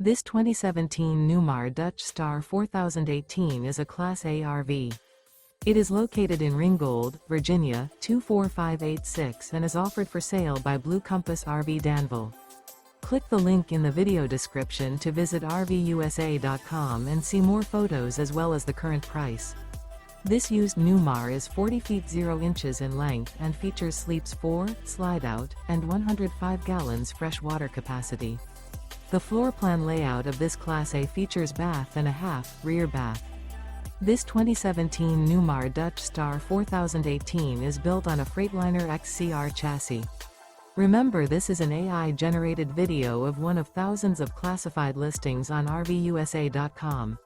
This 2017 Newmar Dutch Star 4018 is a Class A RV. It is located in Ringgold, Virginia, 24586 and is offered for sale by Blue Compass RV Danville. Click the link in the video description to visit RVUSA.com and see more photos as well as the current price. This used Newmar is 40 feet 0 inches in length and features sleeps 4, Slideout, and 105 gallons fresh water capacity. The floor plan layout of this Class A features bath and a half, rear bath. This 2017 Newmar Dutch Star 4018 is built on a Freightliner XCR chassis. Remember, this is an AI-generated video of one of thousands of classified listings on RVUSA.com.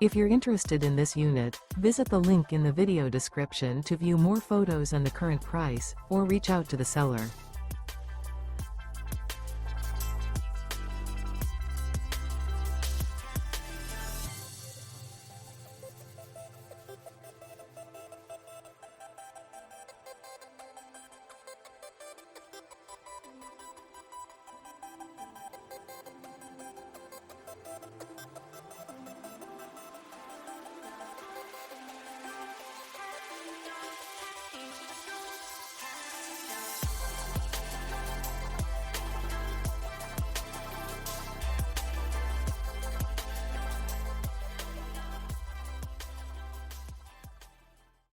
If you're interested in this unit, visit the link in the video description to view more photos and the current price, or reach out to the seller.